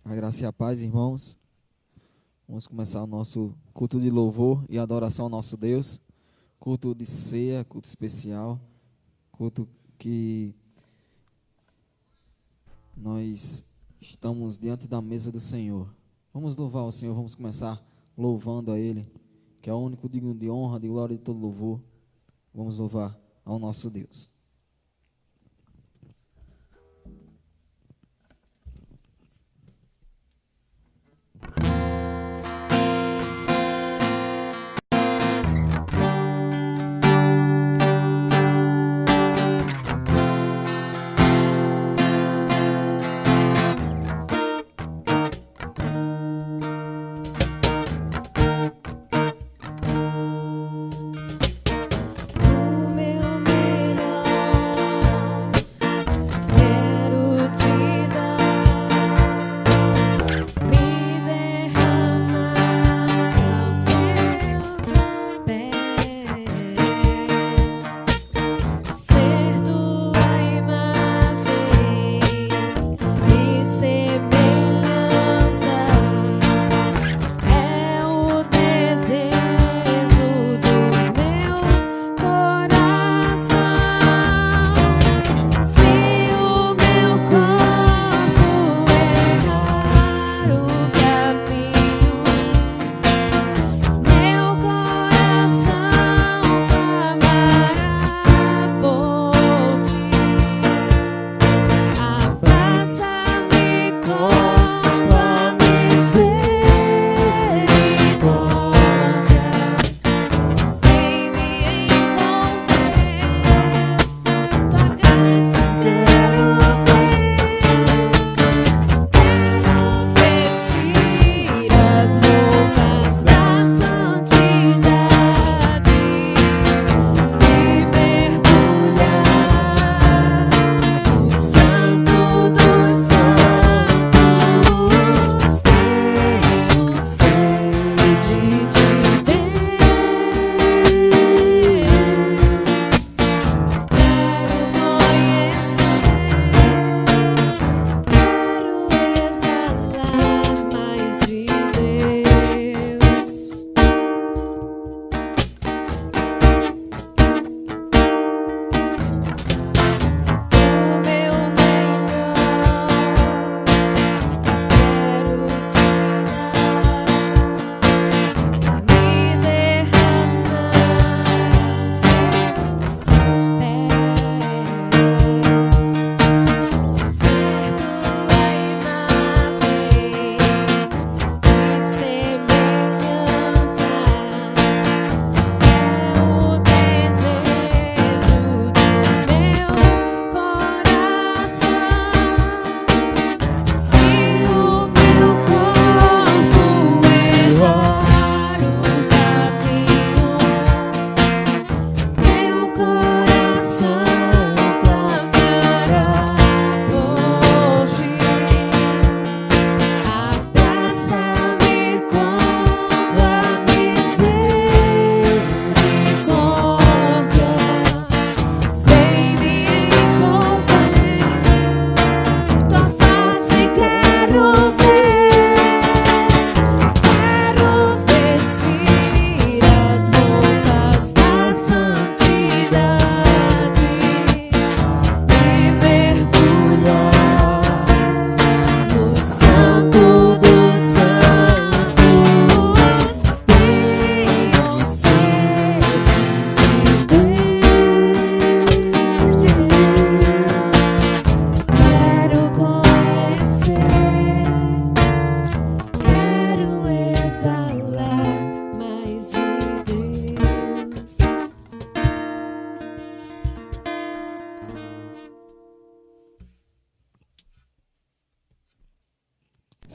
A graça e a paz, irmãos. Vamos começar o nosso culto de louvor e adoração ao nosso Deus. Culto de ceia, culto especial. Culto que nós estamos diante da mesa do Senhor. Vamos louvar o Senhor, vamos começar louvando a Ele, que é o único digno de honra, de glória e de todo louvor. Vamos louvar ao nosso Deus.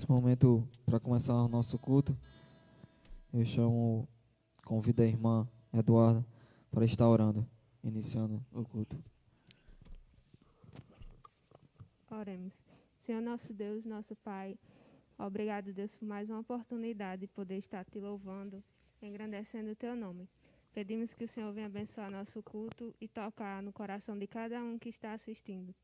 Nesse momento, para começar o nosso culto, convido a irmã Eduarda para estar orando, iniciando o culto. Oremos. Senhor nosso Deus, nosso Pai, obrigado, Deus, por mais uma oportunidade de poder estar te louvando, engrandecendo o teu nome. Pedimos que o Senhor venha abençoar nosso culto e tocar no coração de cada um que está assistindo.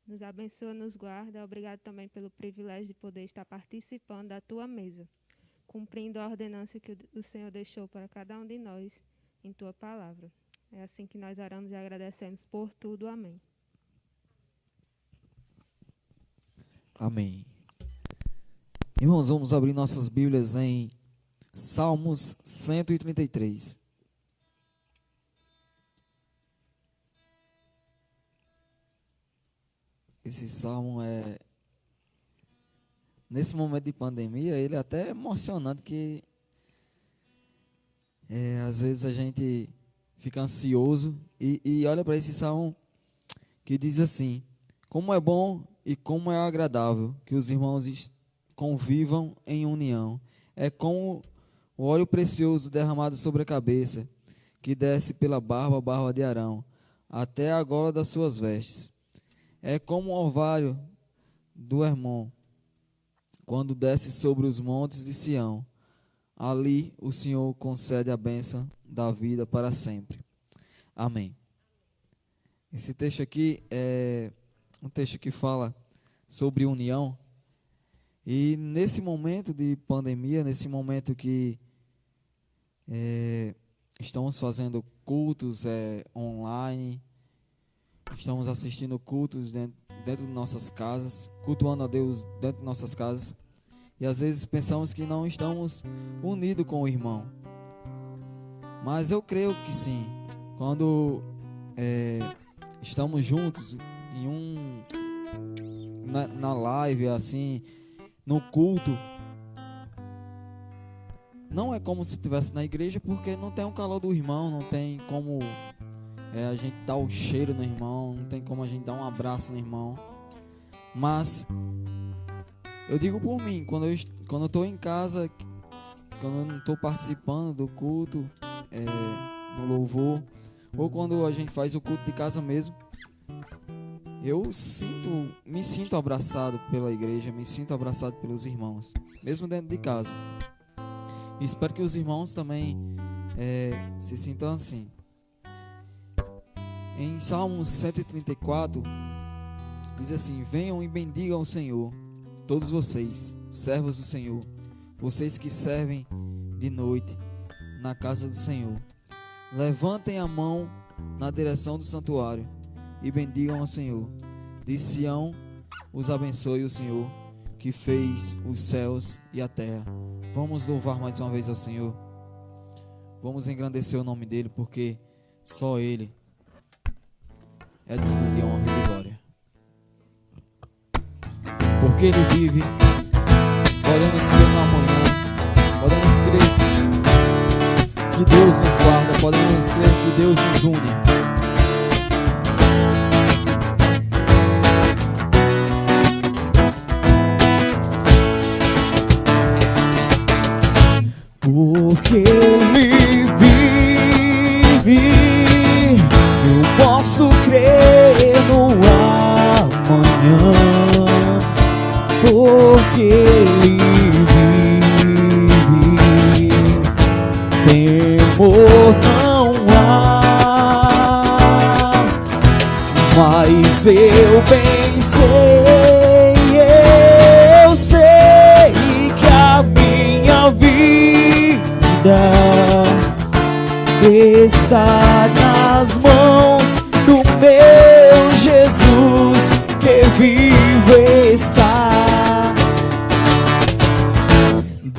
Nos abençoa, nos guarda. Obrigado também pelo privilégio de poder estar participando da tua mesa, cumprindo a ordenança que o Senhor deixou para cada um de nós em tua palavra. É assim que nós oramos e agradecemos por tudo. Amém. Amém. Irmãos, vamos abrir nossas Bíblias em Salmos 133. Esse salmo nesse momento de pandemia, ele é até emocionante, que às vezes a gente fica ansioso e olha para esse salmo que diz assim: como é bom e como é agradável que os irmãos convivam em união. É como o óleo precioso derramado sobre a cabeça, que desce pela barba de Arão, até a gola das suas vestes. É como o orvalho do Hermon, quando desce sobre os montes de Sião. Ali o Senhor concede a bênção da vida para sempre. Amém. Esse texto aqui é um texto que fala sobre união. E nesse momento de pandemia, nesse momento que estamos fazendo cultos online, estamos assistindo cultos dentro de nossas casas, cultuando a Deus dentro de nossas casas, e às vezes pensamos que não estamos unidos com o irmão. Mas eu creio que sim. Quando estamos juntos na live, assim, no culto, não é como se estivesse na igreja, porque não tem o calor do irmão, não tem como a gente dar o cheiro no irmão, não tem como a gente dar um abraço no irmão. Mas eu digo por mim, quando eu estou em casa, quando eu não estou participando do culto, no louvor, ou quando a gente faz o culto de casa mesmo, eu me sinto abraçado pela igreja, me sinto abraçado pelos irmãos, mesmo dentro de casa. E espero que os irmãos também se sintam assim. Em Salmos 134, diz assim: venham e bendigam o Senhor, todos vocês, servos do Senhor, vocês que servem de noite na casa do Senhor. Levantem a mão na direção do santuário e bendigam ao Senhor. De Sião os abençoe o Senhor, que fez os céus e a terra. Vamos louvar mais uma vez ao Senhor. Vamos engrandecer o nome dele, porque só ele é digno de honra e de glória. Porque ele vive, podemos crer no amanhã, podemos crer que Deus nos guarda, podemos crer que Deus nos une. Porque ele vive, eu posso crer no amanhã. Porque ele vive, temor não há. Mas eu bem sei, eu sei que a minha vida está nas mãos do meu Jesus, que vive está.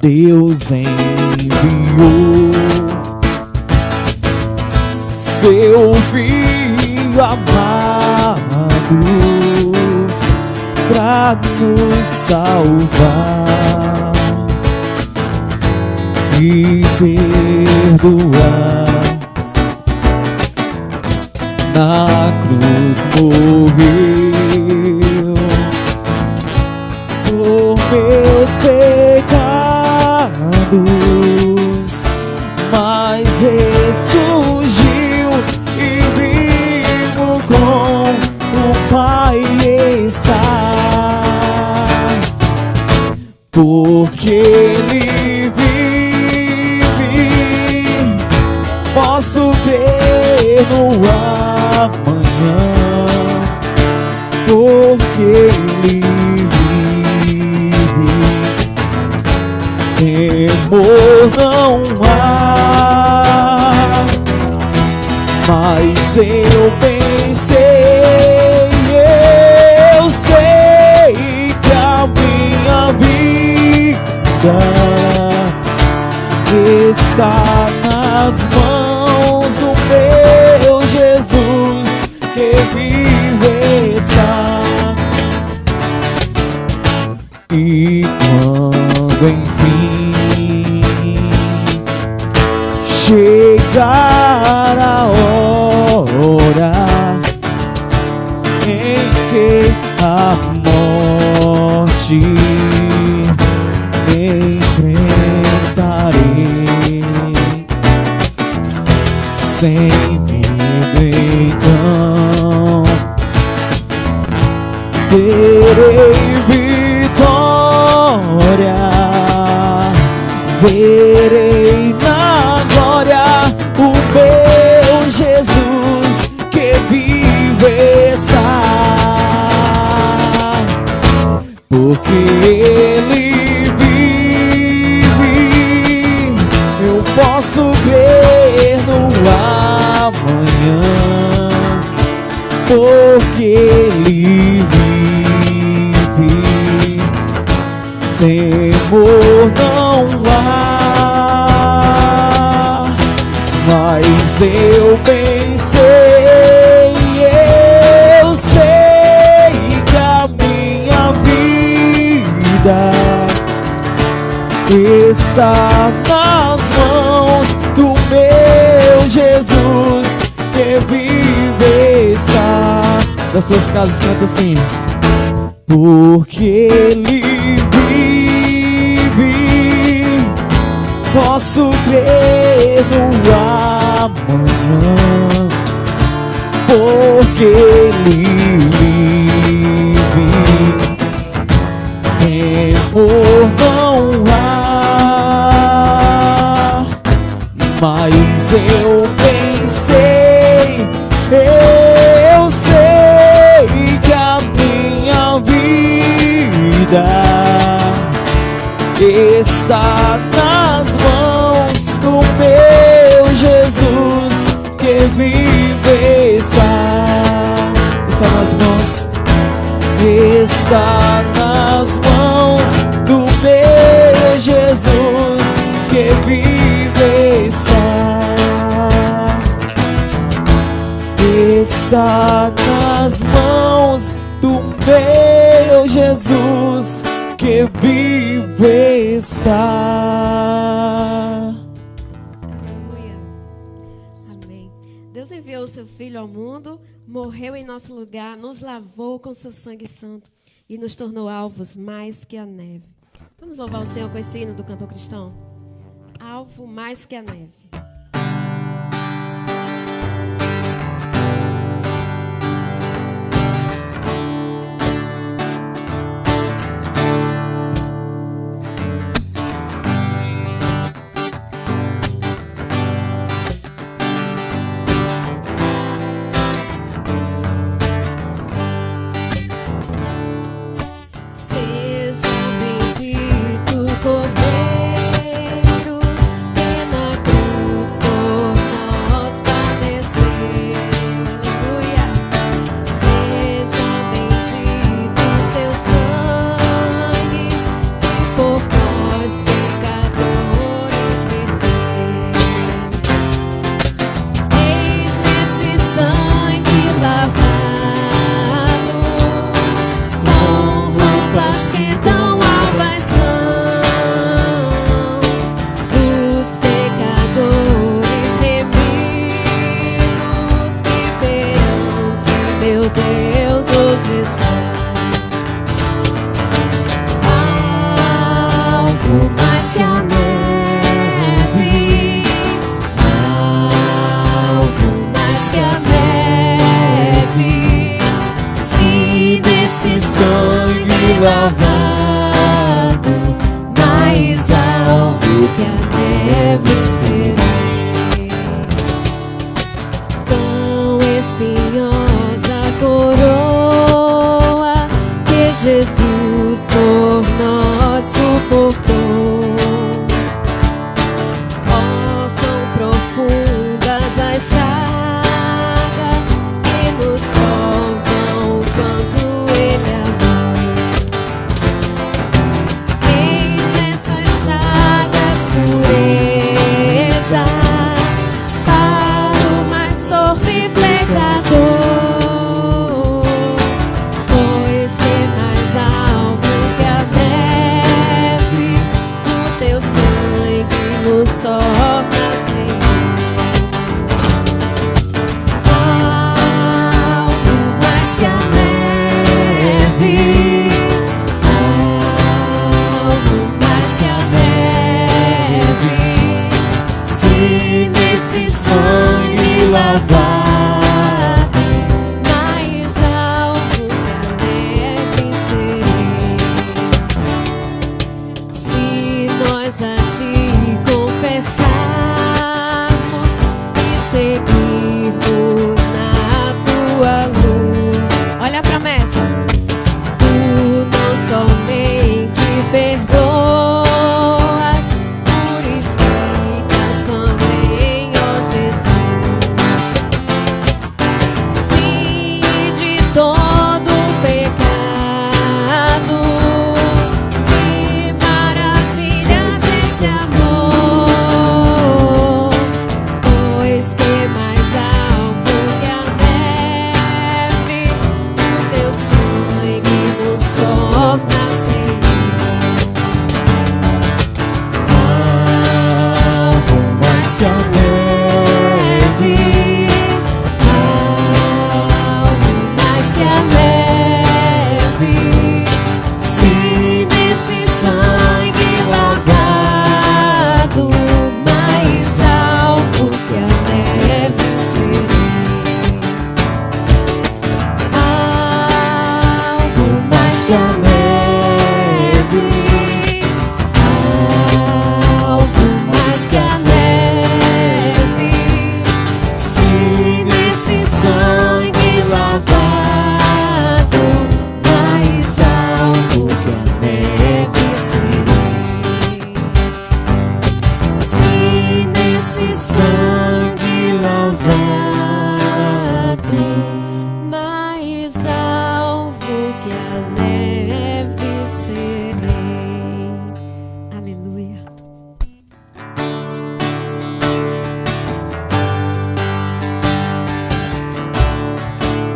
Deus enviou seu Filho amado pra nos salvar e perdoar. Na cruz morreu por meus pecados, mas ressurgiu e vivo com o Pai está. Porque ele vive, posso crer no amanhã. Porque porque Ele vive. Temor não há, mas eu pensei, eu sei que a minha vida está nas mãos do meu Jesus, que vive está. E quando enfim chegar a hora em que a morte enfrentarei, sem medo então terei vitória, verei na glória o meu Jesus, que vive está, porque Ele vive. Eu posso crer no amanhã, porque Ele vive. Temor não há, mas eu pensei, eu sei que a minha vida está nas mãos do meu Jesus, que vive está. Das suas casas canta assim: porque Ele vive, posso crer no amanhã, porque Ele vive. Temor não há, mas eu pensei, eu sei que a minha vida está nas mãos do meu Jesus, que vive está. Está nas mãos, está nas mãos do meu Jesus, que vive está. Está nas mãos do meu Jesus, que vive está. Aleluia. Amém. Deus enviou o seu Filho ao mundo, morreu em nosso lugar, nos lavou com seu sangue santo e nos tornou alvos mais que a neve. Vamos louvar o Senhor com esse hino do cantor cristão? Alvo mais que a neve. perdoas, purificas também, ó Jesus. Sim, de todo pecado, que maravilhas esse amor, pois que mais alvo que a neve, o teu sangue nos torna Senhor. Algo mais que a neve, Algo mais que a neve, se nesse sangue lavado, mais alvo que a neve serei. Alvo mais que a neve, alvo mais que a neve, se nesse sangue lavado, mais alvo que a neve serei. Se nesse sangue lavado, mais alvo que a neve serei. Aleluia.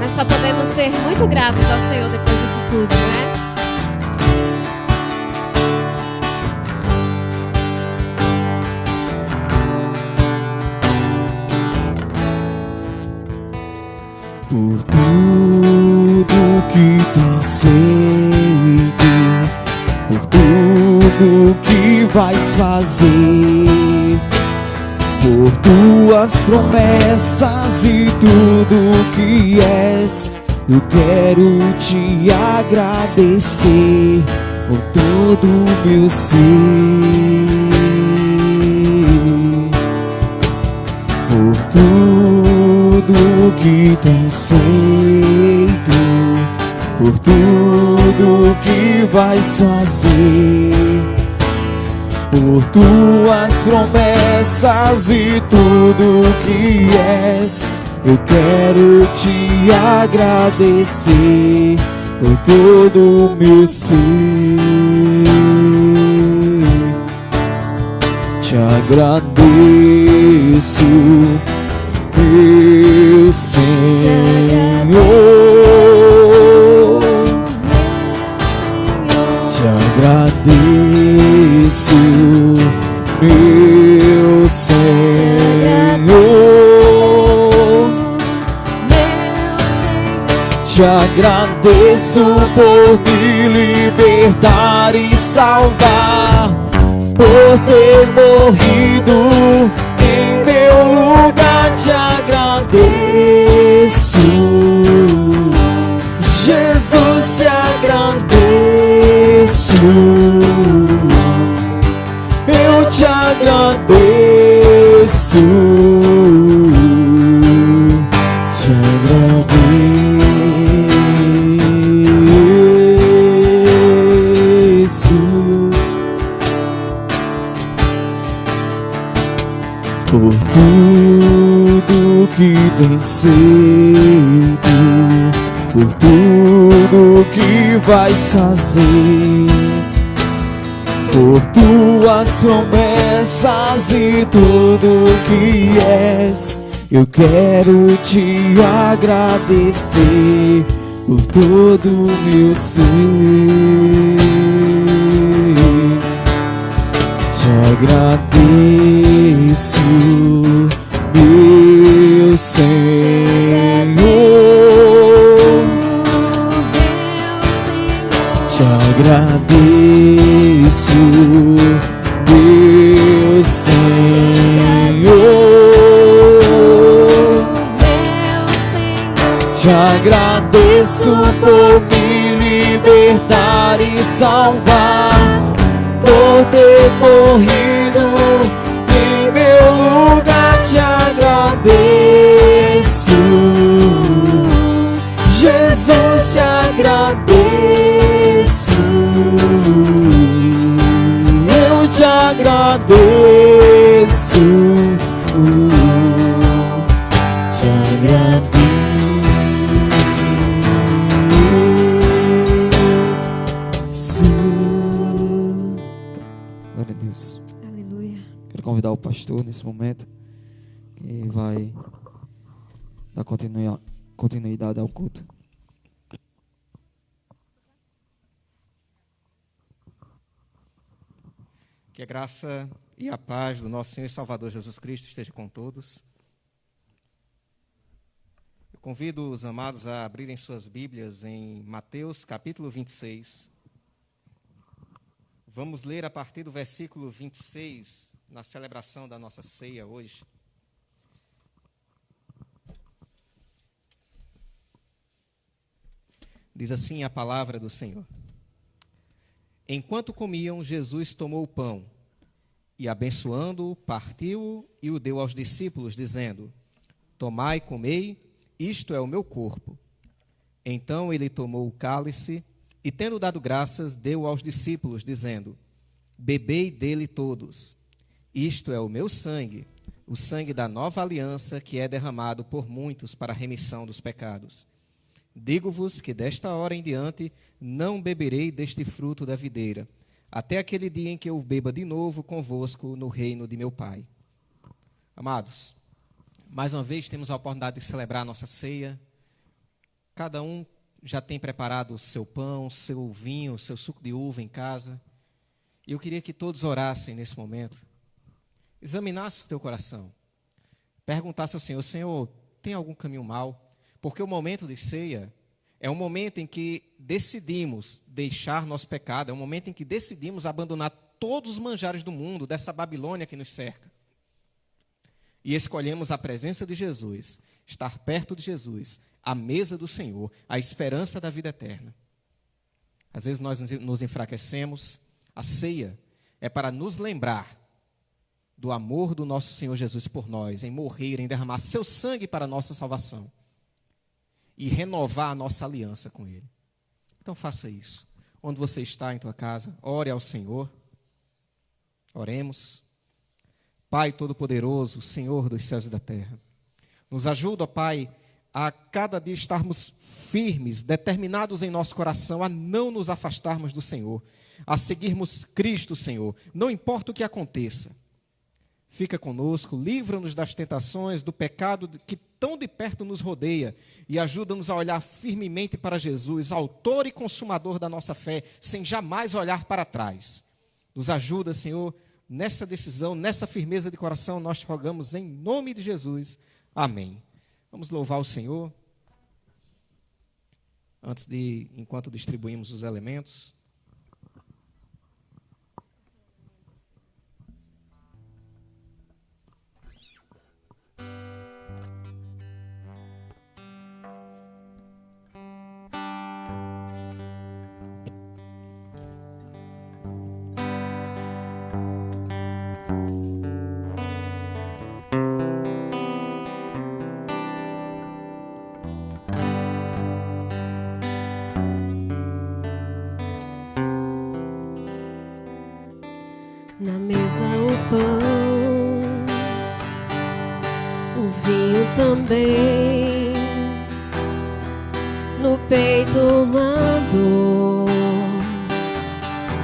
Nós só podemos ser muito gratos ao Senhor depois disso tudo, né? por tudo que tens feito, por tudo que vais fazer, por tuas promessas e tudo que és. Eu quero te agradecer com todo o meu ser. Por tudo que tens feito, por tudo que vais fazer, por tuas promessas e tudo que és. Eu quero te agradecer por todo o meu ser. Te agradeço, meu Senhor. Te agradeço, meu Senhor. Te agradeço por me libertar e salvar, por ter morrido em meu lugar. Te agradeço, Jesus, te agradeço. Eu te agradeço, te agradeço. Por tudo que tens feito, por tudo que vais fazer, por tuas promessas e tudo que és. Eu quero te agradecer por todo o meu ser. Te agradeço, meu Senhor. Te agradeço, meu Senhor. Te agradeço por me libertar e salvar, por ter morrido em meu lugar. Te agradeço, Jesus, te agradeço. agradeço, te agradeço. Glória a Deus. Aleluia. Quero convidar o pastor nesse momento, que vai dar continuidade ao culto. Que a graça e a paz do nosso Senhor e Salvador Jesus Cristo esteja com todos. Eu convido os amados a abrirem suas Bíblias em Mateus capítulo 26. Vamos ler a partir do versículo 26, na celebração da nossa ceia hoje. Diz assim a palavra do Senhor. Enquanto comiam, Jesus tomou o pão e, abençoando-o, partiu-o e o deu aos discípulos, dizendo: Tomai e comei, isto é o meu corpo. Então ele tomou o cálice e, tendo dado graças, deu aos discípulos, dizendo: Bebei dele todos, isto é o meu sangue, o sangue da nova aliança, que é derramado por muitos para a remissão dos pecados. Digo-vos que desta hora em diante não beberei deste fruto da videira, até aquele dia em que eu beba de novo convosco no reino de meu Pai. Amados, mais uma vez temos a oportunidade de celebrar a nossa ceia. Cada um já tem preparado o seu pão, seu vinho, seu suco de uva em casa. E eu queria que todos orassem nesse momento, examinassem o teu coração, perguntassem ao Senhor: Senhor, tem algum caminho mau? Porque o momento de ceia é um momento em que decidimos deixar nosso pecado, é um momento em que decidimos abandonar todos os manjares do mundo, dessa Babilônia que nos cerca. E escolhemos a presença de Jesus, estar perto de Jesus, a mesa do Senhor, a esperança da vida eterna. Às vezes nós nos enfraquecemos. A ceia é para nos lembrar do amor do nosso Senhor Jesus por nós, em morrer, em derramar seu sangue para a nossa salvação e renovar a nossa aliança com Ele. Então faça isso. Onde você está em tua casa, ore ao Senhor. Oremos. Pai Todo-Poderoso, Senhor dos céus e da terra, nos ajuda, ó Pai, a cada dia estarmos firmes, determinados em nosso coração a não nos afastarmos do Senhor, a seguirmos Cristo, Senhor, não importa o que aconteça. Fica conosco, livra-nos das tentações, do pecado que tão de perto nos rodeia e ajuda-nos a olhar firmemente para Jesus, autor e consumador da nossa fé, sem jamais olhar para trás. Nos ajuda, Senhor, nessa decisão, nessa firmeza de coração, nós te rogamos em nome de Jesus. Amém. Vamos louvar o Senhor. Enquanto distribuímos os elementos. Na mesa o pão, o vinho também, no peito uma dor,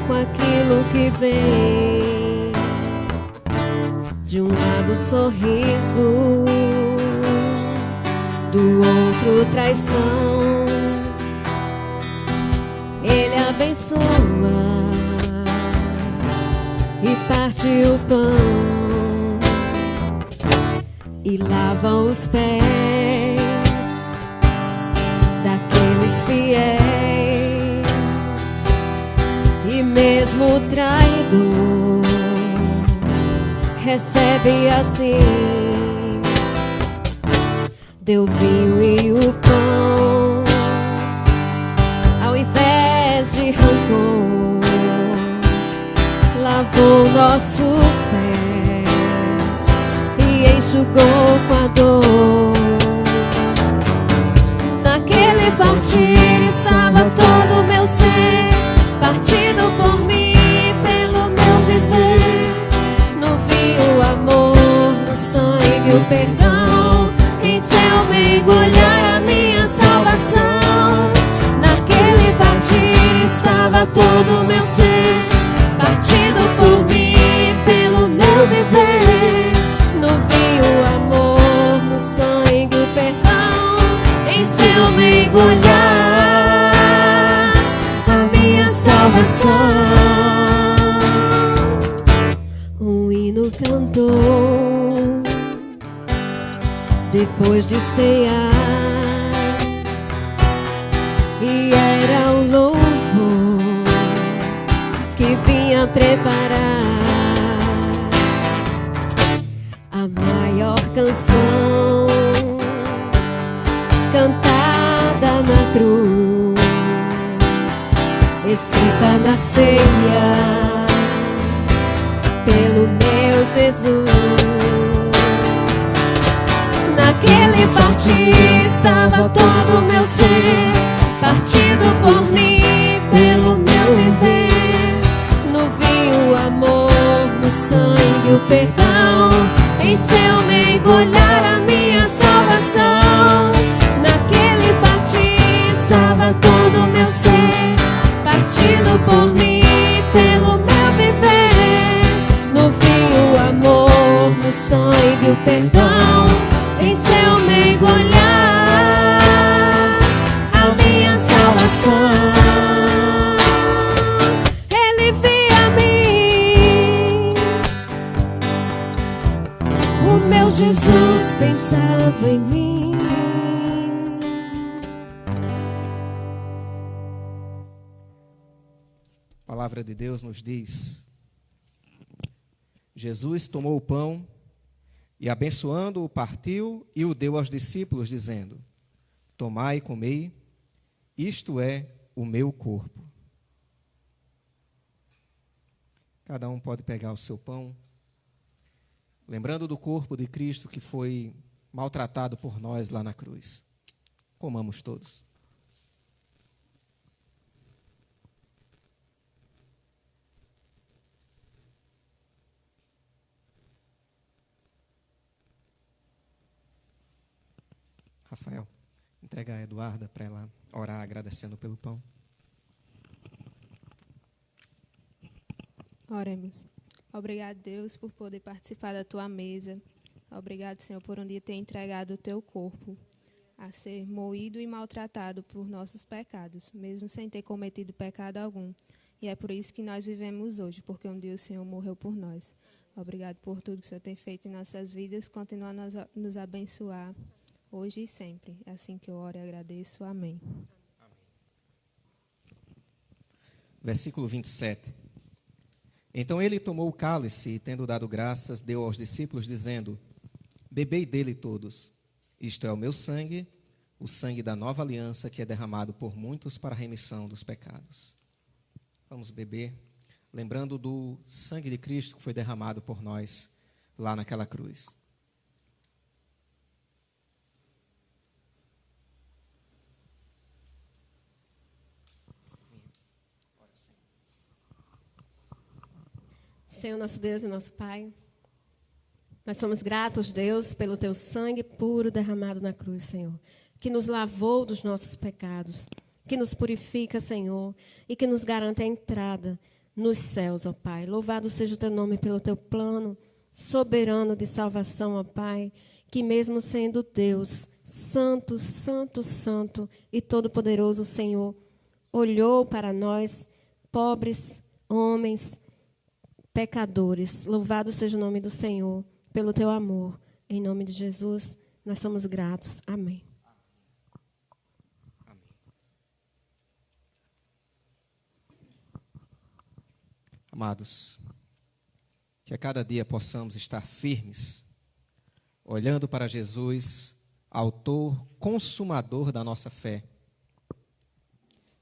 com aquilo que vem, de um lado sorriso, do outro traição. Ele abençoa e parte o pão e lava os pés daqueles fiéis, e mesmo o traidor recebe assim. Deu vinho e o pão ao invés de rancor, lavou nossos pés e enxugou com a dor. Naquele partir estava todo o meu ser, partido por mim pelo meu viver. meu ser, partido por mim, pelo meu viver. No vinho o amor, no sangue o perdão, em seu mergulhar a minha salvação. Um hino cantou depois de cear, e era o louvor que vinha preparar a maior canção cantada na cruz, escrita na ceia pelo meu Jesus. Naquele partir estava todo o meu ser, partido por mim, pelo meu viver. No vinho o amor, no sangue o perdão, em seu mergulhar a minha salvação. Naquele partir estava todo o meu ser, partido por mim, pelo meu viver. No vinho o amor, no sangue o perdão, em seu mergulhar a minha salvação. Ele via-me, o meu Jesus pensava em mim. A palavra de Deus nos diz: Jesus tomou o pão e, abençoando-o, partiu e o deu aos discípulos, dizendo: tomai e comei, isto é o meu corpo. Cada um pode pegar o seu pão, lembrando do corpo de Cristo que foi maltratado por nós lá na cruz. Comamos todos. Rafael, entrega a Eduarda para ela orar agradecendo pelo pão. Oremos. Obrigado, Deus, por poder participar da tua mesa. Obrigado, Senhor, por um dia ter entregado o teu corpo a ser moído e maltratado por nossos pecados, mesmo sem ter cometido pecado algum. E é por isso que nós vivemos hoje, porque um dia o Senhor morreu por nós. Obrigado por tudo que o Senhor tem feito em nossas vidas. Continua a nos abençoar hoje e sempre. É assim que eu oro e agradeço. Amém. Versículo 27. Então ele tomou o cálice e, tendo dado graças, deu aos discípulos, dizendo: bebei dele todos. Isto é o meu sangue, o sangue da nova aliança, que é derramado por muitos para a remissão dos pecados. Vamos beber, lembrando do sangue de Cristo que foi derramado por nós lá naquela cruz. Senhor, nosso Deus e nosso Pai, nós somos gratos, Deus, pelo teu sangue puro derramado na cruz, Senhor, que nos lavou dos nossos pecados, que nos purifica, Senhor, e que nos garante a entrada nos céus, ó Pai. Louvado seja o teu nome pelo teu plano soberano de salvação, ó Pai, que mesmo sendo Deus, santo, santo, santo e todo-poderoso, Senhor, olhou para nós, pobres homens, pecadores. Louvado seja o nome do Senhor pelo teu amor. Em nome de Jesus, nós somos gratos. Amém. Amém. Amados, que a cada dia possamos estar firmes, olhando para Jesus, autor, consumador da nossa fé,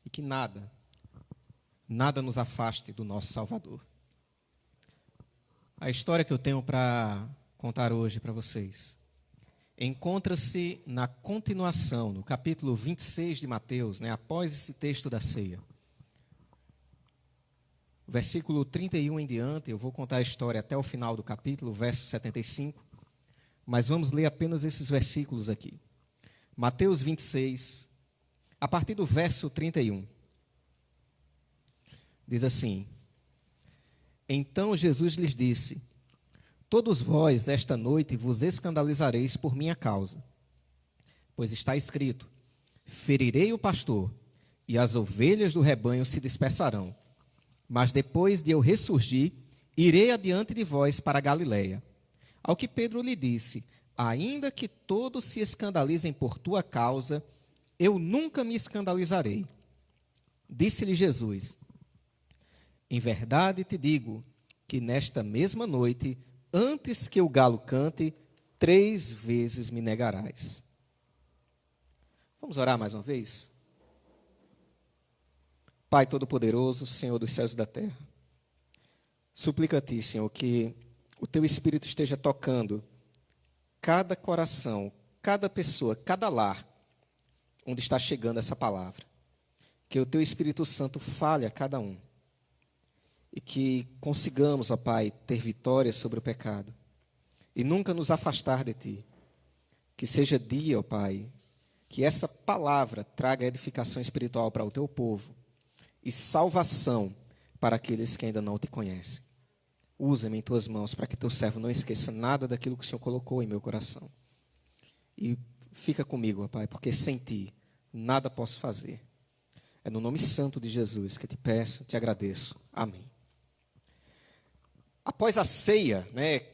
e que nada nos afaste do nosso Salvador. A história que eu tenho para contar hoje para vocês encontra-se na continuação, no capítulo 26 de Mateus, após esse texto da ceia. Versículo 31 em diante, eu vou contar a história até o final do capítulo, verso 75, mas vamos ler apenas esses versículos aqui. Mateus 26, a partir do verso 31. Diz assim: Então Jesus lhes disse: Todos vós esta noite vos escandalizareis por minha causa. Pois está escrito: Ferirei o pastor, e as ovelhas do rebanho se dispersarão. Mas depois de eu ressurgir, irei adiante de vós para a Galiléia. Ao que Pedro lhe disse: Ainda que todos se escandalizem por tua causa, eu nunca me escandalizarei. Disse-lhe Jesus: Em verdade te digo que nesta mesma noite, antes que o galo cante, 3 vezes me negarás. Vamos orar mais uma vez? Pai Todo-Poderoso, Senhor dos céus e da terra, suplico a Ti, Senhor, que o Teu Espírito esteja tocando cada coração, cada pessoa, cada lar, onde está chegando essa palavra. Que o Teu Espírito Santo fale a cada um. E que consigamos, ó Pai, ter vitória sobre o pecado. E nunca nos afastar de Ti. Que seja dia, ó Pai, que essa palavra traga edificação espiritual para o Teu povo. E salvação para aqueles que ainda não Te conhecem. Usa-me em Tuas mãos para que Teu servo não esqueça nada daquilo que o Senhor colocou em meu coração. E fica comigo, ó Pai, porque sem Ti nada posso fazer. É no nome santo de Jesus que eu te peço, te agradeço. Amém. Após a ceia,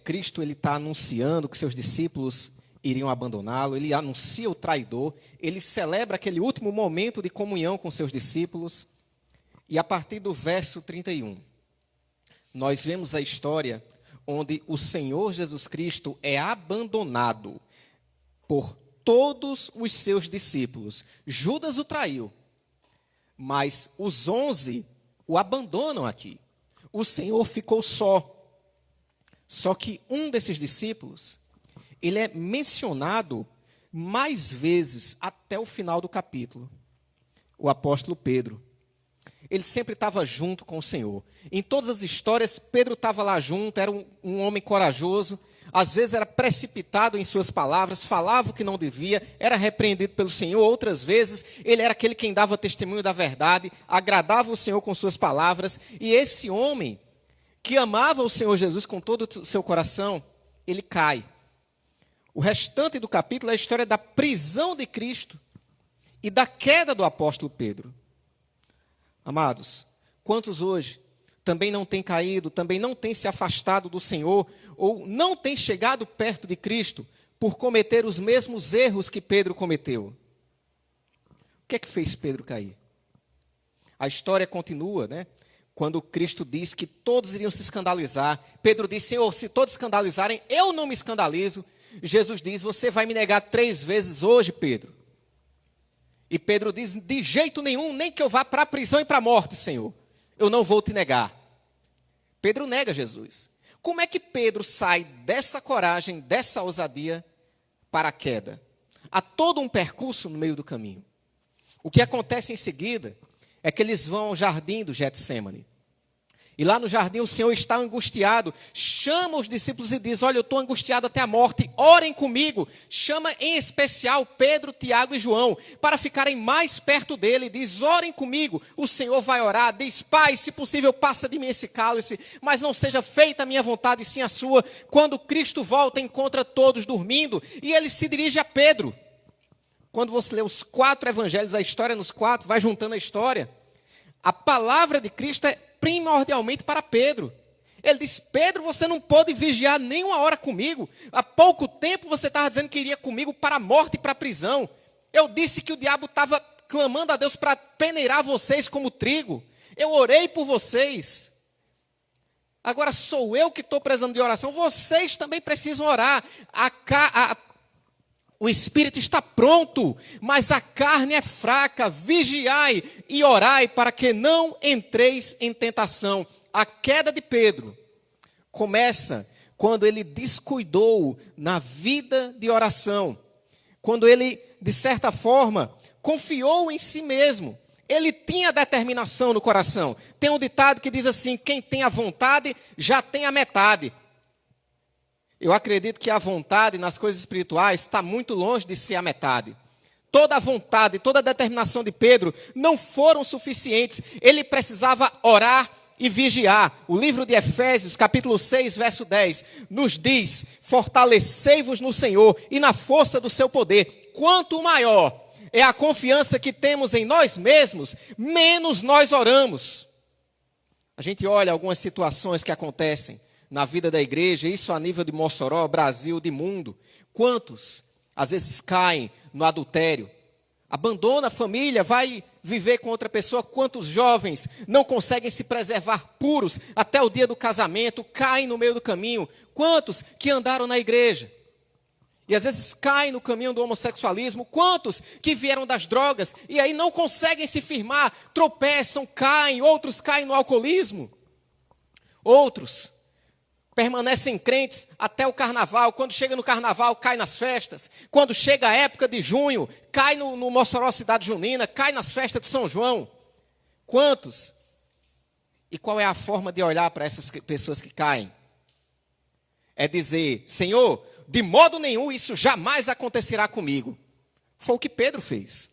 Cristo está anunciando que seus discípulos iriam abandoná-lo, ele anuncia o traidor, ele celebra aquele último momento de comunhão com seus discípulos. E a partir do verso 31, nós vemos a história onde o Senhor Jesus Cristo é abandonado por todos os seus discípulos. Judas o traiu, mas os 11 o abandonam aqui. O Senhor ficou só. Só que um desses discípulos, ele é mencionado mais vezes até o final do capítulo. O apóstolo Pedro. Ele sempre estava junto com o Senhor. Em todas as histórias, Pedro estava lá junto, era um homem corajoso. Às vezes era precipitado em suas palavras, falava o que não devia, era repreendido pelo Senhor. Outras vezes, ele era aquele quem dava testemunho da verdade, agradava o Senhor com suas palavras. E esse homem, que amava o Senhor Jesus com todo o seu coração, ele cai. O restante do capítulo é a história da prisão de Cristo e da queda do apóstolo Pedro. Amados, quantos hoje também não têm caído, também não têm se afastado do Senhor, ou não têm chegado perto de Cristo por cometer os mesmos erros que Pedro cometeu? O que é que fez Pedro cair? A história continua, Quando Cristo diz que todos iriam se escandalizar, Pedro diz: Senhor, se todos escandalizarem, eu não me escandalizo. Jesus diz: você vai me negar 3 vezes hoje, Pedro. E Pedro diz: de jeito nenhum, nem que eu vá para a prisão e para a morte, Senhor, eu não vou te negar. Pedro nega Jesus. Como é que Pedro sai dessa coragem, dessa ousadia para a queda? Há todo um percurso no meio do caminho. O que acontece em seguida é que eles vão ao jardim do Getsêmani. E lá no jardim o Senhor está angustiado, chama os discípulos e diz: olha, eu estou angustiado até a morte, orem comigo. Chama em especial Pedro, Tiago e João, para ficarem mais perto dele. Diz: orem comigo. O Senhor vai orar, diz: Pai, se possível passa de mim esse cálice, mas não seja feita a minha vontade e sim a sua. Quando Cristo volta, encontra todos dormindo, e ele se dirige a Pedro. Quando você lê os 4 evangelhos, a história nos 4, vai juntando a história, a palavra de Cristo é primordialmente para Pedro. Ele diz: Pedro, você não pode vigiar nem uma hora comigo. Há pouco tempo você estava dizendo que iria comigo para a morte e para a prisão. Eu disse que o diabo estava clamando a Deus para peneirar vocês como trigo. Eu orei por vocês. Agora sou eu que estou precisando de oração. Vocês também precisam orar. O espírito está pronto, mas a carne é fraca. Vigiai e orai para que não entreis em tentação. A queda de Pedro começa quando ele descuidou na vida de oração. Quando ele, de certa forma, confiou em si mesmo. Ele tinha determinação no coração. Tem um ditado que diz assim: quem tem a vontade, já tem a metade. Eu acredito que a vontade nas coisas espirituais está muito longe de ser a metade. toda a vontade, toda a determinação de Pedro não foram suficientes. Ele precisava orar e vigiar. O livro de Efésios, capítulo 6, verso 10, nos diz: fortalecei-vos no Senhor e na força do seu poder. Quanto maior é a confiança que temos em nós mesmos, menos nós oramos. A gente olha algumas situações que acontecem na vida da igreja, isso a nível de Mossoró, Brasil, de mundo. Quantos, às vezes, caem no adultério, abandona a família, vai viver com outra pessoa. Quantos jovens não conseguem se preservar puros até o dia do casamento, caem no meio do caminho. Quantos que andaram na igreja e às vezes caem no caminho do homossexualismo. Quantos que vieram das drogas e aí não conseguem se firmar, tropeçam, caem. Outros caem no alcoolismo. Outros permanecem crentes até o carnaval. Quando chega no carnaval, cai nas festas. Quando chega a época de junho, cai no Mossoró Cidade Junina, cai nas festas de São João. Quantos? E qual é a forma de olhar para essas pessoas que caem? É dizer: Senhor, de modo nenhum isso jamais acontecerá comigo. Foi o que Pedro fez.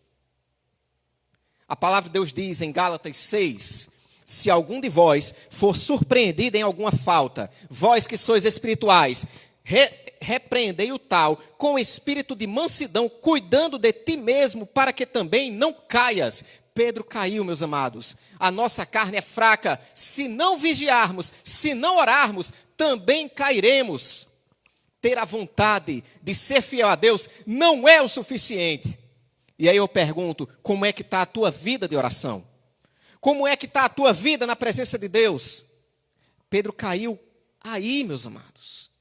A palavra de Deus diz em Gálatas 6: se algum de vós for surpreendido em alguma falta, vós que sois espirituais, repreendei o tal com espírito de mansidão, cuidando de ti mesmo, para que também não caias. Pedro caiu, meus amados. A nossa carne é fraca. Se não vigiarmos, se não orarmos, também cairemos. Ter a vontade de ser fiel a Deus não é o suficiente. E aí eu pergunto: como é que está a tua vida de oração? Como é que está a tua vida na presença de Deus? Pedro caiu aí, meus amados.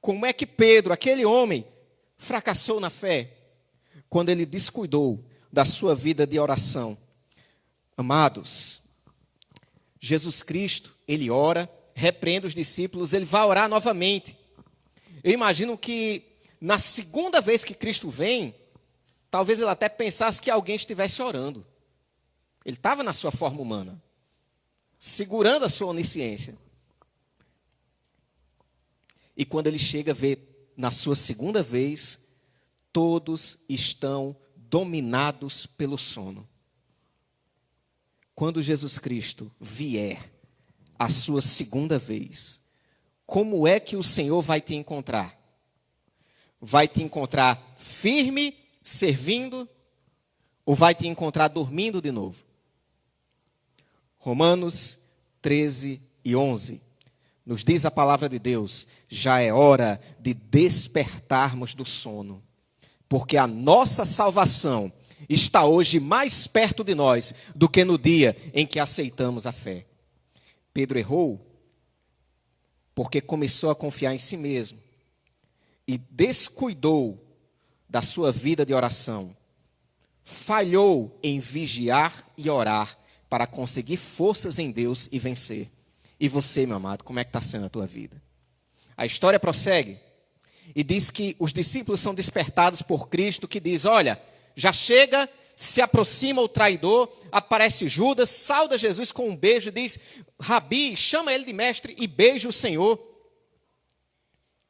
Como é que Pedro, aquele homem, fracassou na fé? Quando ele descuidou da sua vida de oração. Amados, Jesus Cristo, ele ora, repreende os discípulos, ele vai orar novamente. Eu imagino que na segunda vez que Cristo vem, talvez ele até pensasse que alguém estivesse orando. Ele estava na sua forma humana, segurando a sua onisciência. E quando ele chega, vê na sua segunda vez, todos estão dominados pelo sono. Quando Jesus Cristo vier a sua segunda vez, como é que o Senhor vai te encontrar? Vai te encontrar firme, servindo, ou vai te encontrar dormindo de novo? Romanos 13 e 11, nos diz a palavra de Deus: já é hora de despertarmos do sono, porque a nossa salvação está hoje mais perto de nós do que no dia em que aceitamos a fé. Pedro errou porque começou a confiar em si mesmo e descuidou da sua vida de oração. Falhou em vigiar e orar para conseguir forças em Deus e vencer. E você, meu amado, como é que está sendo a tua vida? A história prossegue e diz que os discípulos são despertados por Cristo, que diz: olha, já chega, se aproxima o traidor, aparece Judas, sauda Jesus com um beijo, diz: Rabi, chama ele de mestre e beija o Senhor.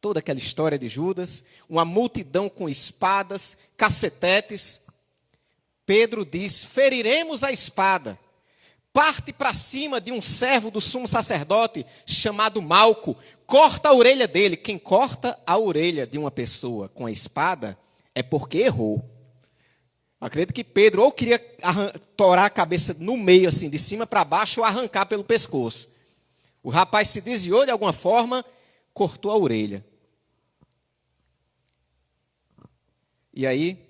Toda aquela história de Judas, uma multidão com espadas, cacetetes. Pedro diz: feriremos a espada. Parte para cima de um servo do sumo sacerdote chamado Malco, corta a orelha dele. Quem corta a orelha de uma pessoa com a espada é porque errou. Acredito que Pedro ou queria torar a cabeça no meio, assim, de cima para baixo, ou arrancar pelo pescoço. O rapaz se desviou de alguma forma, cortou a orelha. E aí,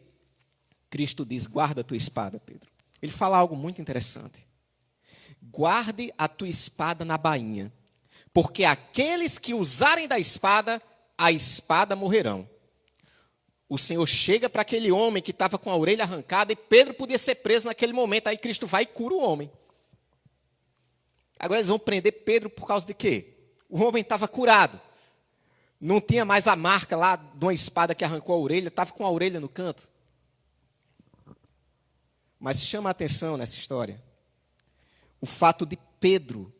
Cristo diz: guarda a tua espada, Pedro. Ele fala algo muito interessante. Guarde a tua espada na bainha, porque aqueles que usarem da espada, a espada morrerão. O Senhor chega para aquele homem que estava com a orelha arrancada e Pedro podia ser preso naquele momento. Aí Cristo vai e cura o homem. Agora eles vão prender Pedro por causa de quê? O homem estava curado. Não tinha mais a marca lá de uma espada que arrancou a orelha, estava com a orelha no canto. Mas chama a atenção nessa história o fato de Pedro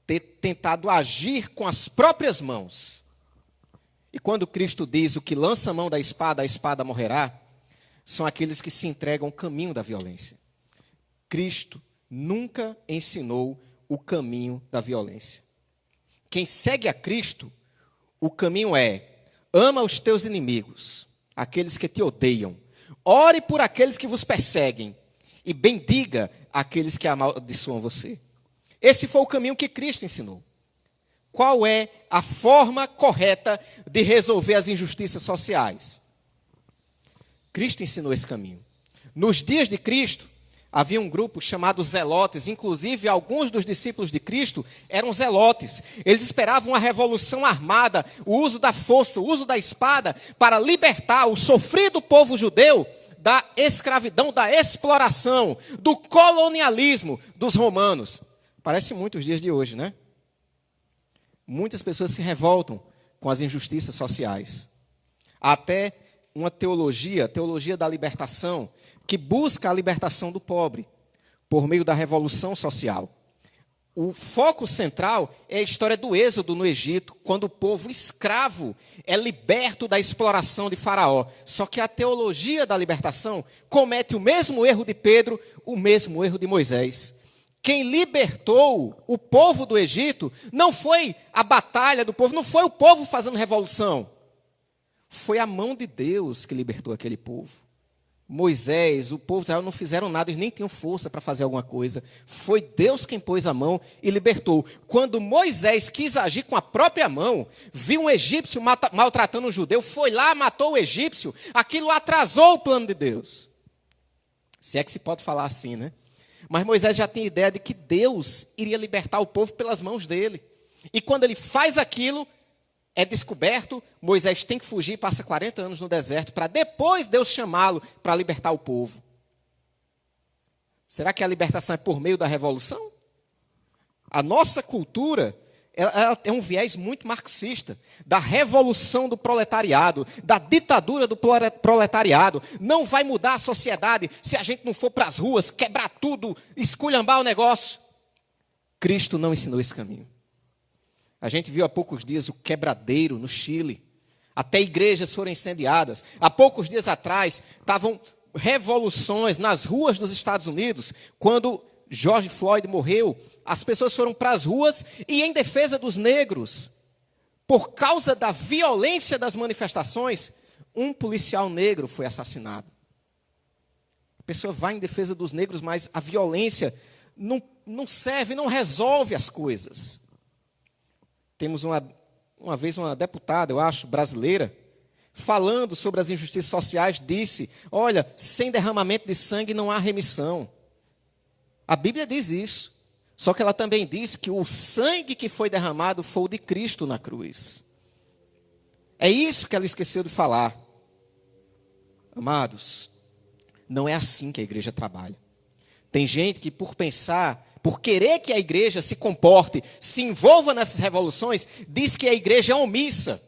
ter tentado agir com as próprias mãos. E quando Cristo diz: o que lança a mão da espada, a espada morrerá, são aqueles que se entregam ao caminho da violência. Cristo nunca ensinou o caminho da violência. Quem segue a Cristo, o caminho é: ama os teus inimigos, aqueles que te odeiam. Ore por aqueles que vos perseguem e bendiga aqueles que amaldiçoam você. Esse foi o caminho que Cristo ensinou. Qual é a forma correta de resolver as injustiças sociais? Cristo ensinou esse caminho. Nos dias de Cristo, havia um grupo chamado Zelotes, inclusive alguns dos discípulos de Cristo eram zelotes. Eles esperavam uma revolução armada, o uso da força, o uso da espada, para libertar o sofrido povo judeu da escravidão, da exploração, do colonialismo dos romanos. Parece muito os dias de hoje, né? Muitas pessoas se revoltam com as injustiças sociais. Até uma teologia da libertação, que busca a libertação do pobre por meio da revolução social. O foco central é a história do êxodo no Egito, quando o povo escravo é liberto da exploração de Faraó. Só que a teologia da libertação comete o mesmo erro de Pedro, o mesmo erro de Moisés. Quem libertou o povo do Egito não foi a batalha do povo, não foi o povo fazendo revolução. Foi a mão de Deus que libertou aquele povo. Moisés, o povo de Israel não fizeram nada, eles nem tinham força para fazer alguma coisa. Foi Deus quem pôs a mão e libertou. Quando Moisés quis agir com a própria mão, viu um egípcio maltratando um judeu, foi lá, matou o egípcio, aquilo atrasou o plano de Deus. Se é que se pode falar assim, né? Mas Moisés já tinha ideia de que Deus iria libertar o povo pelas mãos dele. E quando ele faz aquilo, é descoberto, Moisés tem que fugir, passa 40 anos no deserto, para depois Deus chamá-lo para libertar o povo. Será que a libertação é por meio da revolução? A nossa cultura ela tem um viés muito marxista, da revolução do proletariado, da ditadura do proletariado. Não vai mudar a sociedade se a gente não for para as ruas, quebrar tudo, esculhambar o negócio. Cristo não ensinou esse caminho. A gente viu há poucos dias o quebradeiro no Chile. Até igrejas foram incendiadas. Há poucos dias atrás, estavam revoluções nas ruas dos Estados Unidos. Quando George Floyd morreu, as pessoas foram para as ruas e em defesa dos negros. Por causa da violência das manifestações, um policial negro foi assassinado. A pessoa vai em defesa dos negros, mas a violência não serve, não resolve as coisas. Temos uma vez uma deputada, eu acho, brasileira, falando sobre as injustiças sociais, disse: olha, sem derramamento de sangue não há remissão. A Bíblia diz isso. Só que ela também diz que o sangue que foi derramado foi o de Cristo na cruz. É isso que ela esqueceu de falar. Amados, não é assim que a igreja trabalha. Tem gente que por querer que a igreja se comporte, se envolva nessas revoluções, diz que a igreja é omissa.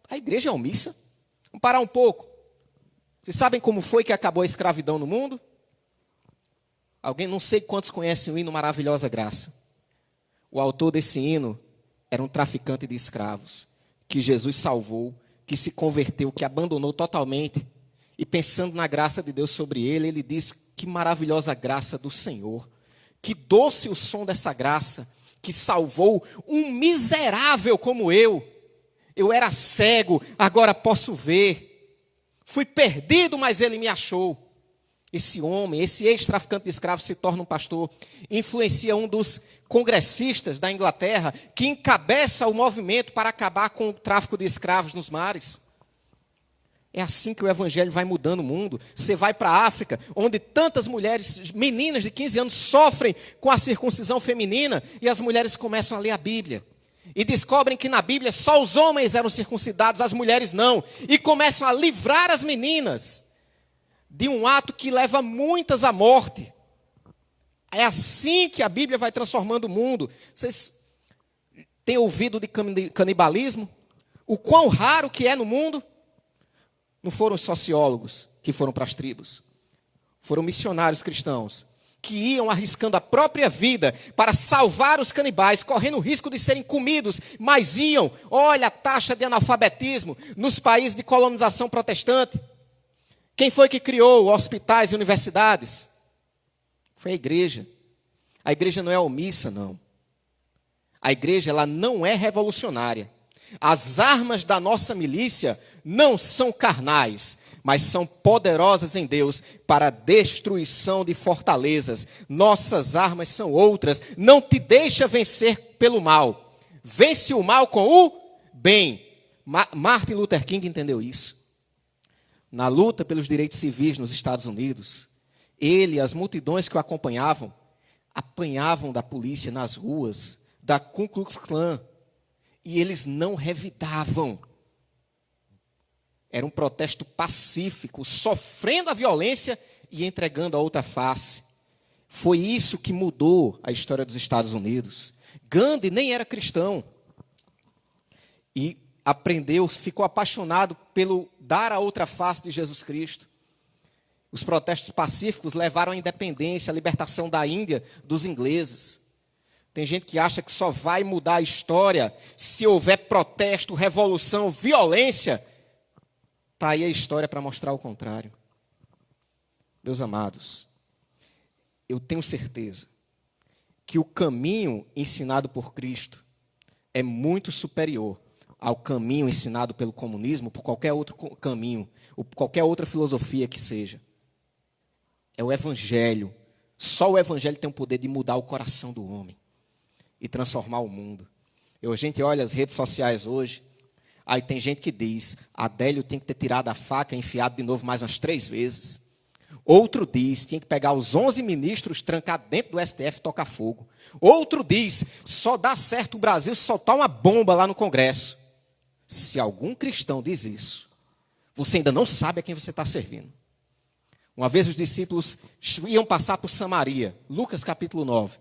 A igreja é omissa? Vamos parar um pouco. Vocês sabem como foi que acabou a escravidão no mundo? Alguém, não sei quantos conhecem o hino Maravilhosa Graça. O autor desse hino era um traficante de escravos, que Jesus salvou, que se converteu, que abandonou totalmente. E pensando na graça de Deus sobre ele, ele diz: que maravilhosa graça do Senhor. Que doce o som dessa graça, que salvou um miserável como eu. Eu era cego, agora posso ver. Fui perdido, mas ele me achou. Esse homem, esse ex-traficante de escravos se torna um pastor, influencia um dos congressistas da Inglaterra, que encabeça o movimento para acabar com o tráfico de escravos nos mares. É assim que o evangelho vai mudando o mundo. Você vai para a África, onde tantas mulheres, meninas de 15 anos, sofrem com a circuncisão feminina, e as mulheres começam a ler a Bíblia. E descobrem que na Bíblia só os homens eram circuncidados, as mulheres não. E começam a livrar as meninas de um ato que leva muitas à morte. É assim que a Bíblia vai transformando o mundo. Vocês têm ouvido de canibalismo? O quão raro que é no mundo? Não foram os sociólogos que foram para as tribos. Foram missionários cristãos que iam arriscando a própria vida para salvar os canibais, correndo o risco de serem comidos, mas iam. Olha a taxa de analfabetismo nos países de colonização protestante. Quem foi que criou hospitais e universidades? Foi a igreja. A igreja não é omissa, não. A igreja, ela não é revolucionária. As armas da nossa milícia não são carnais, mas são poderosas em Deus para a destruição de fortalezas. Nossas armas são outras. Não te deixa vencer pelo mal. Vence o mal com o bem. Martin Luther King entendeu isso. Na luta pelos direitos civis nos Estados Unidos, ele e as multidões que o acompanhavam, apanhavam da polícia nas ruas, da Ku Klux Klan, e eles não revidavam. Era um protesto pacífico, sofrendo a violência e entregando a outra face. Foi isso que mudou a história dos Estados Unidos. Gandhi nem era cristão. E aprendeu, ficou apaixonado pelo dar a outra face de Jesus Cristo. Os protestos pacíficos levaram à independência, à libertação da Índia dos ingleses. Tem gente que acha que só vai mudar a história se houver protesto, revolução, violência. Está aí a história para mostrar o contrário. Meus amados, eu tenho certeza que o caminho ensinado por Cristo é muito superior ao caminho ensinado pelo comunismo, por qualquer outro caminho, ou por qualquer outra filosofia que seja. É o Evangelho. Só o Evangelho tem o poder de mudar o coração do homem e transformar o mundo. A gente olha as redes sociais hoje, aí tem gente que diz, Adélio tem que ter tirado a faca e enfiado de novo mais umas 3 vezes. Outro diz, tinha que pegar os 11 ministros, trancar dentro do STF e tocar fogo. Outro diz, só dá certo o Brasil soltar uma bomba lá no Congresso. Se algum cristão diz isso, você ainda não sabe a quem você está servindo. Uma vez os discípulos iam passar por Samaria, Lucas capítulo 9.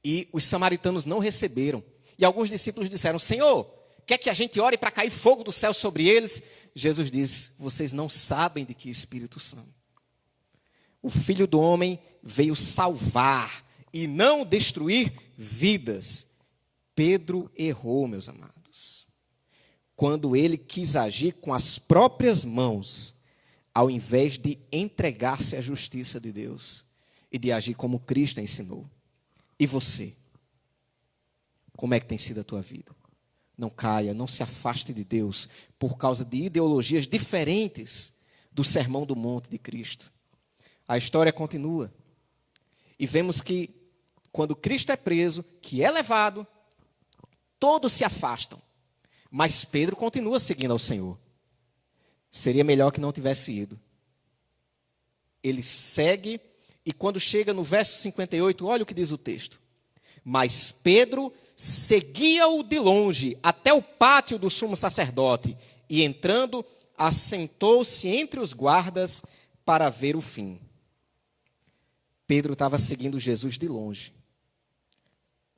E os samaritanos não receberam. E alguns discípulos disseram, Senhor, quer que a gente ore para cair fogo do céu sobre eles? Jesus diz, vocês não sabem de que espírito são. O Filho do Homem veio salvar e não destruir vidas. Pedro errou, meus amados, quando ele quis agir com as próprias mãos, ao invés de entregar-se à justiça de Deus e de agir como Cristo ensinou. E você? Como é que tem sido a tua vida? Não caia, não se afaste de Deus por causa de ideologias diferentes do Sermão do Monte de Cristo. A história continua. E vemos que quando Cristo é preso, que é levado, todos se afastam. Mas Pedro continua seguindo ao Senhor. Seria melhor que não tivesse ido. Ele segue, e quando chega no verso 58, olha o que diz o texto. Mas Pedro seguia-o de longe até o pátio do sumo sacerdote, e entrando, assentou-se entre os guardas para ver o fim. Pedro estava seguindo Jesus de longe.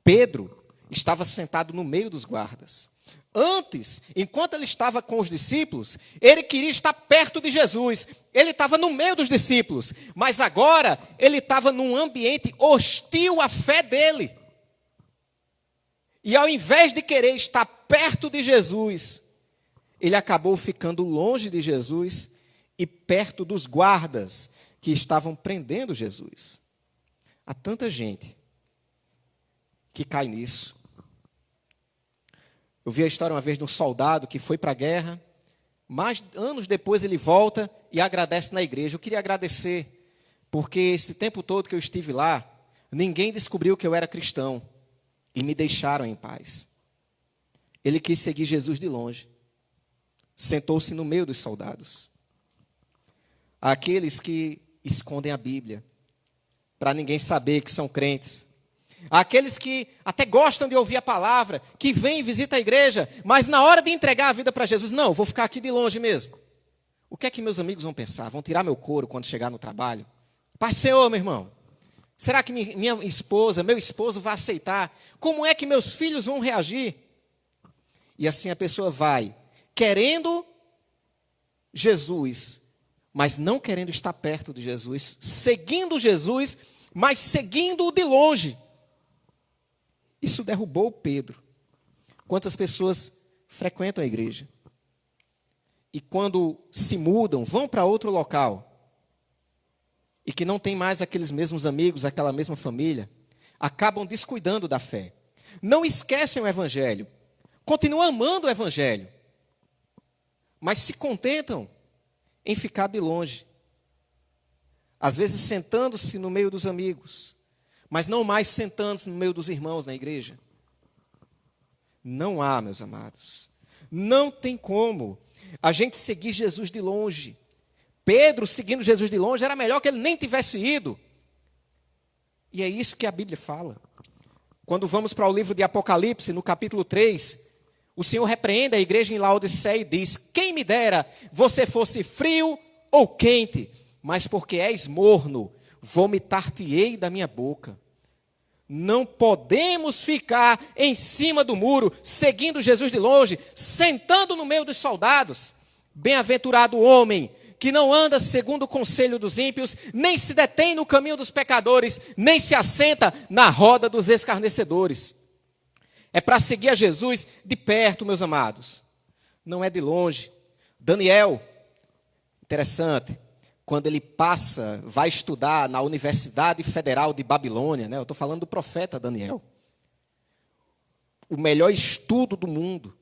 Pedro estava sentado no meio dos guardas. Antes, enquanto ele estava com os discípulos, ele queria estar perto de Jesus. Ele estava no meio dos discípulos. Mas agora, ele estava num ambiente hostil à fé dele. E ao invés de querer estar perto de Jesus, ele acabou ficando longe de Jesus e perto dos guardas que estavam prendendo Jesus. Há tanta gente que cai nisso. Eu vi a história uma vez de um soldado que foi para a guerra, mas anos depois ele volta e agradece na igreja. Eu queria agradecer, porque esse tempo todo que eu estive lá, ninguém descobriu que eu era cristão e me deixaram em paz. Ele quis seguir Jesus de longe, sentou-se no meio dos soldados. Há aqueles que escondem a Bíblia, para ninguém saber que são crentes. Há aqueles que até gostam de ouvir a palavra, que vêm e visitam a igreja, mas na hora de entregar a vida para Jesus, não, vou ficar aqui de longe mesmo. O que é que meus amigos vão pensar? Vão tirar meu couro quando chegar no trabalho? Paz do Senhor, meu irmão. Será que minha esposa, meu esposo vai aceitar? Como é que meus filhos vão reagir? E assim a pessoa vai, querendo Jesus, mas não querendo estar perto de Jesus, seguindo Jesus, mas seguindo-o de longe. Isso derrubou Pedro. Quantas pessoas frequentam a igreja e quando se mudam, vão para outro local, e que não tem mais aqueles mesmos amigos, aquela mesma família, acabam descuidando da fé. Não esquecem o Evangelho, continuam amando o Evangelho, mas se contentam em ficar de longe. Às vezes sentando-se no meio dos amigos, mas não mais sentando-se no meio dos irmãos na igreja. Não há, meus amados, não tem como a gente seguir Jesus de longe. Pedro, seguindo Jesus de longe, era melhor que ele nem tivesse ido. E é isso que a Bíblia fala. Quando vamos para o livro de Apocalipse, no capítulo 3, o Senhor repreende a igreja em Laodiceia e diz: quem me dera você fosse frio ou quente, mas porque és morno, vomitar-te-ei da minha boca. Não podemos ficar em cima do muro, seguindo Jesus de longe, sentando no meio dos soldados. Bem-aventurado o homem que não anda segundo o conselho dos ímpios, nem se detém no caminho dos pecadores, nem se assenta na roda dos escarnecedores. É para seguir a Jesus de perto, meus amados, não é de longe. Daniel, interessante, quando ele vai estudar na Universidade Federal de Babilônia, né? Eu estou falando do profeta Daniel, o melhor estudo do mundo,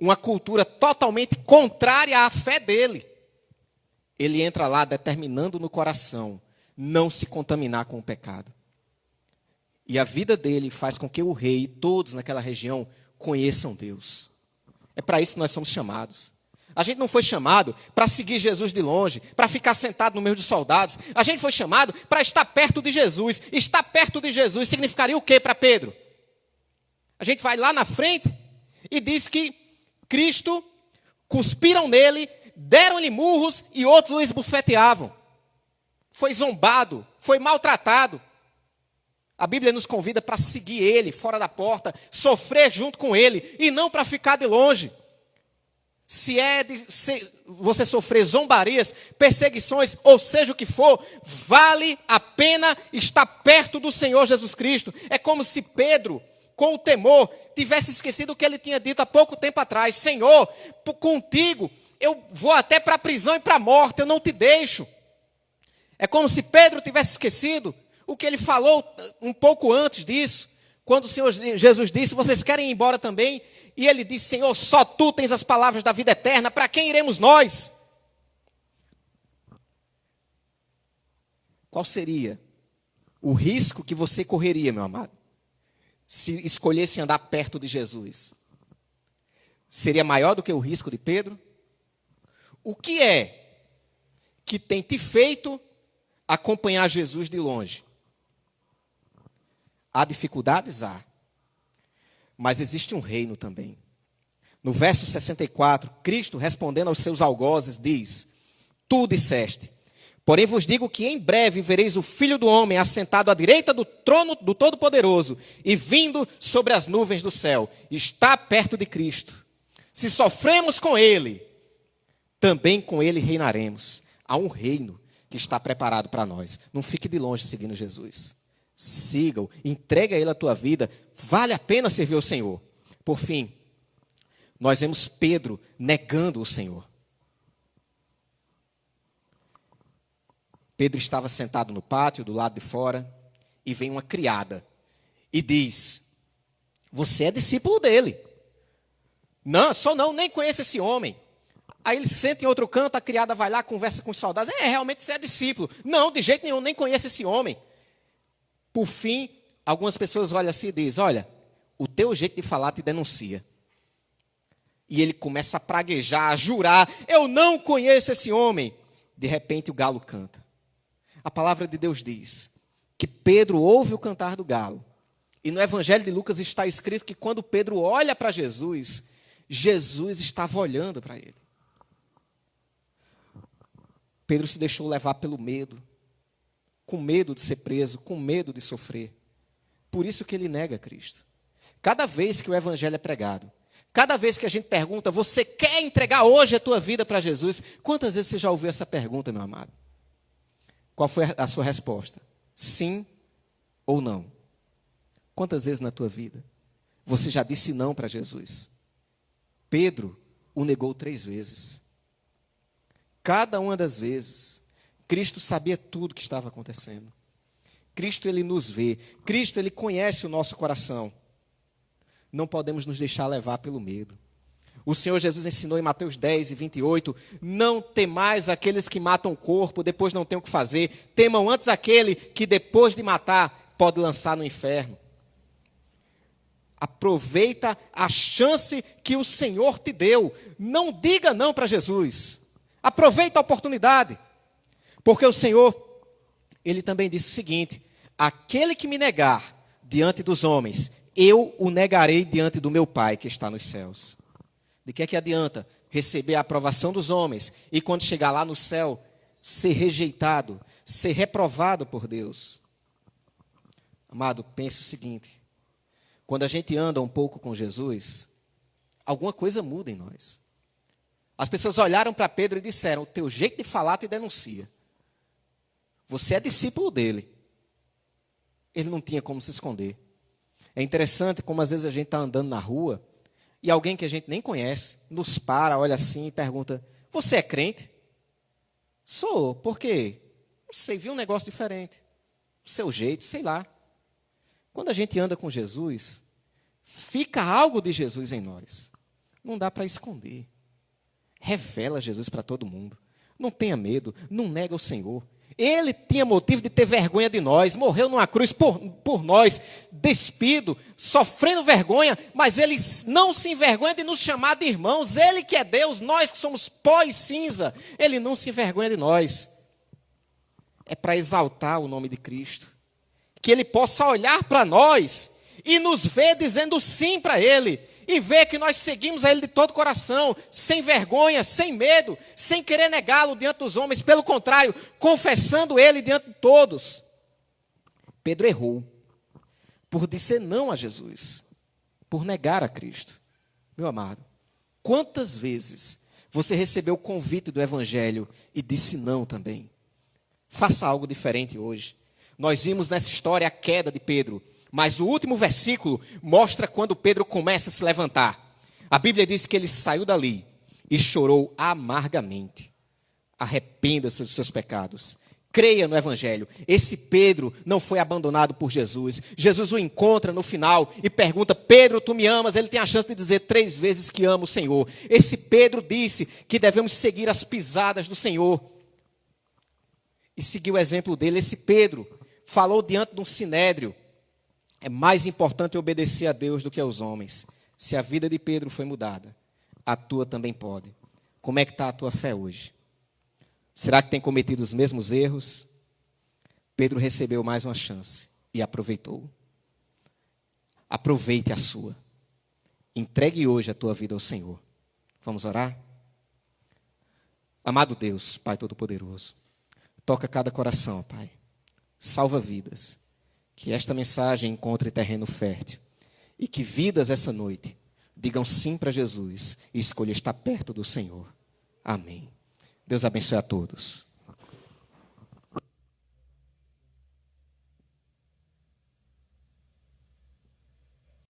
uma cultura totalmente contrária à fé dele. Ele entra lá determinando no coração não se contaminar com o pecado. E a vida dele faz com que o rei e todos naquela região conheçam Deus. É para isso que nós somos chamados. A gente não foi chamado para seguir Jesus de longe, para ficar sentado no meio dos soldados. A gente foi chamado para estar perto de Jesus. Estar perto de Jesus significaria o quê para Pedro? A gente vai lá na frente e diz que Cristo, cuspiram nele, deram-lhe murros e outros o esbofeteavam. Foi zombado, foi maltratado. A Bíblia nos convida para seguir ele fora da porta, sofrer junto com ele e não para ficar de longe. Se você sofrer zombarias, perseguições, ou seja o que for, vale a pena estar perto do Senhor Jesus Cristo. É como se Pedro, com o temor, tivesse esquecido o que ele tinha dito há pouco tempo atrás: Senhor, contigo eu vou até para a prisão e para a morte, eu não te deixo. É como se Pedro tivesse esquecido o que ele falou um pouco antes disso, quando o Senhor Jesus disse: vocês querem ir embora também? E ele disse: Senhor, só tu tens as palavras da vida eterna, para quem iremos nós? Qual seria o risco que você correria, meu amado, se escolhesse andar perto de Jesus? Seria maior do que o risco de Pedro? O que é que tem te feito acompanhar Jesus de longe? Há dificuldades? Há. Mas existe um reino também. No verso 64, Cristo, respondendo aos seus algozes, diz: tu disseste, porém vos digo que em breve vereis o Filho do Homem assentado à direita do trono do Todo-Poderoso e vindo sobre as nuvens do céu. Está perto de Cristo. Se sofremos com Ele, também com Ele reinaremos. Há um reino que está preparado para nós. Não fique de longe seguindo Jesus. Siga-o, entrega a Ele a tua vida. Vale a pena servir ao Senhor. Por fim, nós vemos Pedro negando o Senhor. Pedro estava sentado no pátio, do lado de fora, e vem uma criada e diz: você é discípulo dele. Não, só não, nem conheço esse homem. Aí ele senta em outro canto, a criada vai lá, conversa com os soldados: realmente você é discípulo. Não, de jeito nenhum, nem conheço esse homem. Por fim, algumas pessoas olham assim e dizem: olha, o teu jeito de falar te denuncia. E ele começa a praguejar, a jurar: eu não conheço esse homem. De repente o galo canta. A palavra de Deus diz que Pedro ouve o cantar do galo. E no Evangelho de Lucas está escrito que quando Pedro olha para Jesus, Jesus estava olhando para ele. Pedro se deixou levar pelo medo, com medo de ser preso, com medo de sofrer. Por isso que ele nega Cristo. Cada vez que o Evangelho é pregado, cada vez que a gente pergunta: você quer entregar hoje a tua vida para Jesus? Quantas vezes você já ouviu essa pergunta, meu amado? Qual foi a sua resposta? Sim ou não? Quantas vezes na tua vida você já disse não para Jesus? Pedro o negou 3 vezes. cada uma das vezes, Cristo sabia tudo o que estava acontecendo. Cristo, ele nos vê. Cristo, ele conhece o nosso coração. Não podemos nos deixar levar pelo medo. O Senhor Jesus ensinou em Mateus 10 e 28, não temais aqueles que matam o corpo, depois não tem o que fazer. Temam antes aquele que depois de matar pode lançar no inferno. Aproveita a chance que o Senhor te deu. Não diga não para Jesus. Aproveita a oportunidade. Porque o Senhor, ele também disse o seguinte: aquele que me negar diante dos homens, eu o negarei diante do meu Pai que está nos céus. De que adianta receber a aprovação dos homens e quando chegar lá no céu, ser rejeitado, ser reprovado por Deus? Amado, pense o seguinte: quando a gente anda um pouco com Jesus, alguma coisa muda em nós. As pessoas olharam para Pedro e disseram: o teu jeito de falar te denuncia. Você é discípulo dele. Ele não tinha como se esconder. É interessante como às vezes a gente está andando na rua e alguém que a gente nem conhece nos para, olha assim e pergunta: você é crente? Sou. Por quê? Não sei, vi um negócio diferente. Do seu jeito, sei lá. Quando a gente anda com Jesus, fica algo de Jesus em nós. Não dá para esconder. Revela Jesus para todo mundo. Não tenha medo, não nega o Senhor. Ele tinha motivo de ter vergonha de nós, morreu numa cruz por nós, despido, sofrendo vergonha, mas ele não se envergonha de nos chamar de irmãos. Ele que é Deus, nós que somos pó e cinza, ele não se envergonha de nós. É para exaltar o nome de Cristo, que ele possa olhar para nós e nos ver dizendo sim para ele, e ver que nós seguimos a ele de todo o coração, sem vergonha, sem medo, sem querer negá-lo diante dos homens, pelo contrário, confessando ele diante de todos. Pedro errou por dizer não a Jesus, por negar a Cristo. Meu amado, quantas vezes você recebeu o convite do Evangelho e disse não também? Faça algo diferente hoje. Nós vimos nessa história a queda de Pedro, mas o último versículo mostra quando Pedro começa a se levantar. A Bíblia diz que ele saiu dali e chorou amargamente. Arrependa-se dos seus pecados. Creia no Evangelho. Esse Pedro não foi abandonado por Jesus. Jesus o encontra no final e pergunta: Pedro, tu me amas? Ele tem a chance de dizer 3 vezes que ama o Senhor. Esse Pedro disse que devemos seguir as pisadas do Senhor e seguir o exemplo dele. Esse Pedro falou diante de um sinédrio: é mais importante obedecer a Deus do que aos homens. Se a vida de Pedro foi mudada, a tua também pode. Como é que está a tua fé hoje? Será que tem cometido os mesmos erros? Pedro recebeu mais uma chance e aproveitou. Aproveite a sua. Entregue hoje a tua vida ao Senhor. Vamos orar? Amado Deus, Pai Todo-Poderoso, toca cada coração, Pai. Salva vidas. Que esta mensagem encontre terreno fértil e que vidas essa noite digam sim para Jesus e escolha estar perto do Senhor. Amém. Deus abençoe a todos.